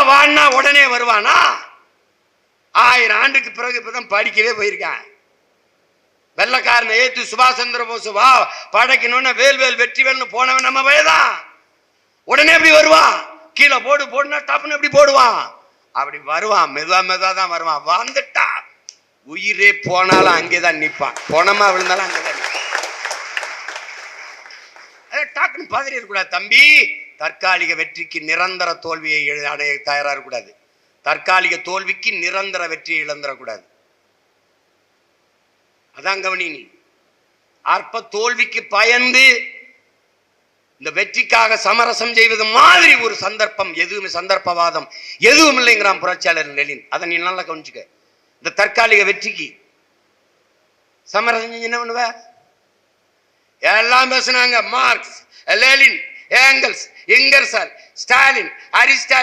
வான்னா உடனே வருவானா? 1000 ஆண்டுக்கு பிறகு இப்பதான் படிக்கவே போயிருக்கான். வெள்ளக்காரனை ஏத்து சுபாஷ் சந்திர போஸ் வா படைக்கணும்னு வேல்வேல் வெற்றிவேல்னு போனவன் நம்ம வயதான். உடனே எப்படி வருவான்? கீழே போடுனா டப்புன்னு எப்படி போடுவான்? அப்படி வருவான், மெதுவா மெதுவா தான் வருவான். வந்துட்டா உயிரே போனாலும் அங்கேதான் நிற்பான், போனமா விழுந்தாலும் அங்கேதான் நிற்பான். டாக்குன்னு பதறி இருக்கக்கூடாது தம்பி. தற்காலிக வெற்றிக்கு நிரந்தர தோல்வியை அடைய தயாரா இருக்கக்கூடாது. தற்காலிக தோல்விக்கு நிரந்தர வெற்றியை இழந்துடக்கூடாது. அதான் கவனி. நீ அற்ப தோல்விக்கு பயந்து இந்த வெற்றிக்காக சமரசம் செய்வது மாதிரி ஒரு சந்தர்ப்பம் எதுவுமே, சந்தர்ப்பவாதம் எதுவும் இல்லைங்கிறான் புரட்சியாளர் லெனின். அதை நீ நல்லா கவனிச்சுக்க. இந்த தற்காலிக வெற்றிக்கு சமரசம் செஞ்சு என்ன பண்ணுவ? எல்லாம் பேசினாங்க. Marx, Lenin, Engels, Ingersoll, Stalin, Aristotle